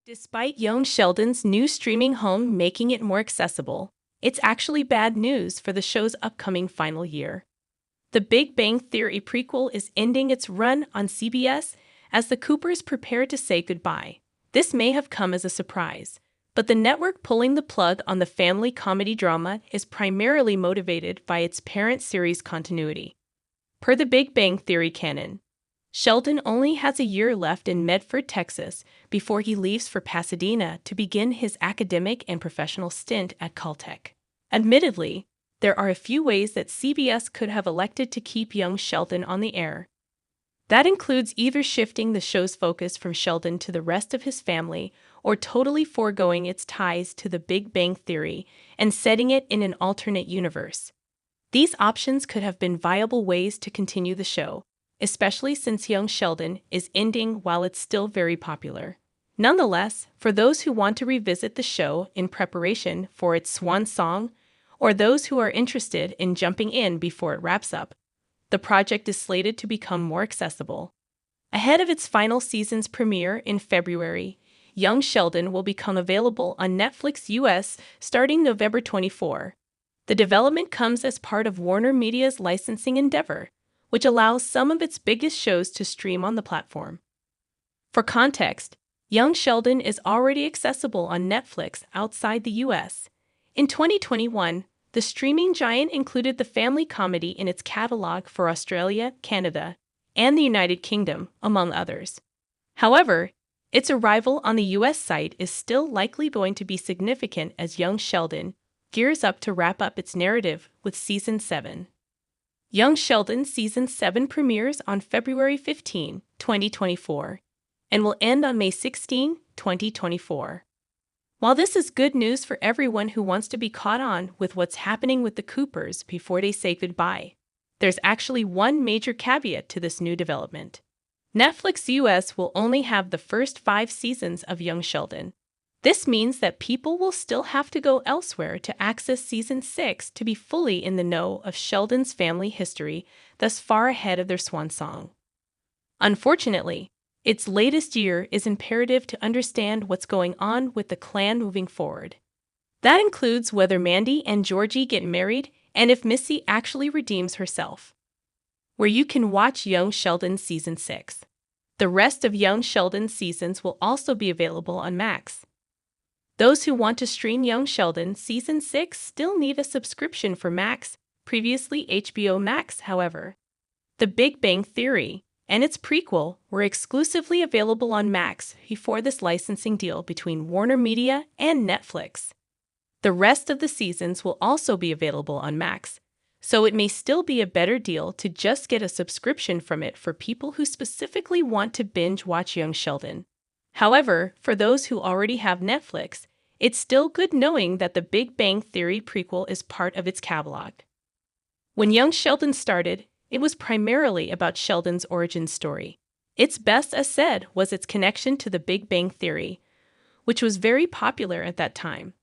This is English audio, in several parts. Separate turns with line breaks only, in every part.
Despite young Sheldon's new streaming home making it more accessible, it's actually bad news for the show's upcoming final year. The Big Bang Theory prequel is ending its run on CBS as the Coopers prepare to say goodbye. This may have come as a surprise, but the network pulling the plug on the family comedy drama is primarily motivated by its parent series continuity. Per the Big Bang Theory canon, Sheldon only has a year left in Medford, Texas, before he leaves for Pasadena to begin his academic and professional stint at Caltech. Admittedly, there are a few ways that CBS could have elected to keep young Sheldon on the air. That includes either shifting the show's focus from Sheldon to the rest of his family or totally foregoing its ties to the Big Bang Theory and setting it in an alternate universe. These options could have been viable ways to continue the show, especially since young Sheldon is ending while it's still very popular. Nonetheless, for those who want to revisit the show in preparation for its swan song, or those who are interested in jumping in before it wraps up, the project is slated to become more accessible. Ahead of its final season's premiere in February, Young Sheldon will become available on Netflix US starting November 24. The development comes as part of Warner Media's licensing endeavor, which allows some of its biggest shows to stream on the platform. For context, Young Sheldon is already accessible on Netflix outside the US. In 2021, the streaming giant included the family comedy in its catalog for Australia, Canada, and the United Kingdom, among others. However, its arrival on the US site is still likely going to be significant as Young Sheldon gears up to wrap up its narrative with Season 7. Young Sheldon Season 7 premieres on February 15, 2024, and will end on May 16, 2024. While this is good news for everyone who wants to be caught on with what's happening with the Coopers before they say goodbye, there's actually one major caveat to this new development. Netflix US will only have the first 5 seasons of Young Sheldon. This means that people will still have to go elsewhere to access Season 6 to be fully in the know of Sheldon's family history thus far ahead of their swan song. Unfortunately, its latest year is imperative to understand what's going on with the clan moving forward. That includes whether Mandy and Georgie get married and if Missy actually redeems herself. Where you can watch Young Sheldon Season 6. The rest of Young Sheldon's seasons will also be available on Max. Those who want to stream Young Sheldon Season 6 still need a subscription for Max, previously HBO Max, however. The Big Bang Theory and its prequel were exclusively available on Max before this licensing deal between Warner Media and Netflix. The rest of the seasons will also be available on Max, so it may still be a better deal to just get a subscription from it for people who specifically want to binge watch Young Sheldon. However, for those who already have Netflix, it's still good knowing that the Big Bang Theory prequel is part of its catalog. When Young Sheldon started, it was primarily about Sheldon's origin story. Its best asset was its connection to the Big Bang Theory, which was very popular at that time.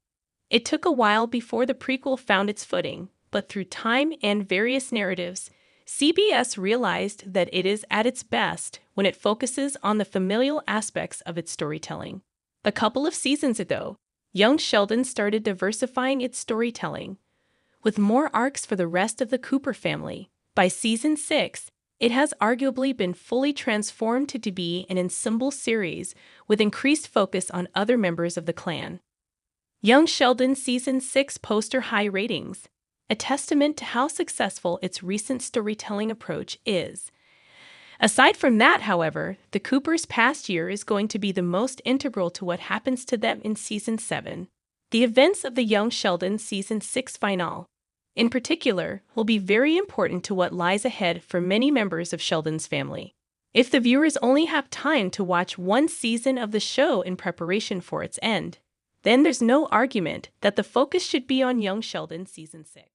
It took a while before the prequel found its footing, but through time and various narratives, CBS realized that it is at its best when it focuses on the familial aspects of its storytelling. A couple of seasons ago, Young Sheldon started diversifying its storytelling, with more arcs for the rest of the Cooper family. By Season 6, it has arguably been fully transformed to be an ensemble series with increased focus on other members of the clan. Young Sheldon Season 6 poster high ratings, a testament to how successful its recent storytelling approach is. Aside from that, however, the Coopers' past year is going to be the most integral to what happens to them in Season 7. The events of the Young Sheldon Season 6 finale, in particular, will be very important to what lies ahead for many members of Sheldon's family. If the viewers only have time to watch one season of the show in preparation for its end, then there's no argument that the focus should be on Young Sheldon Season 6.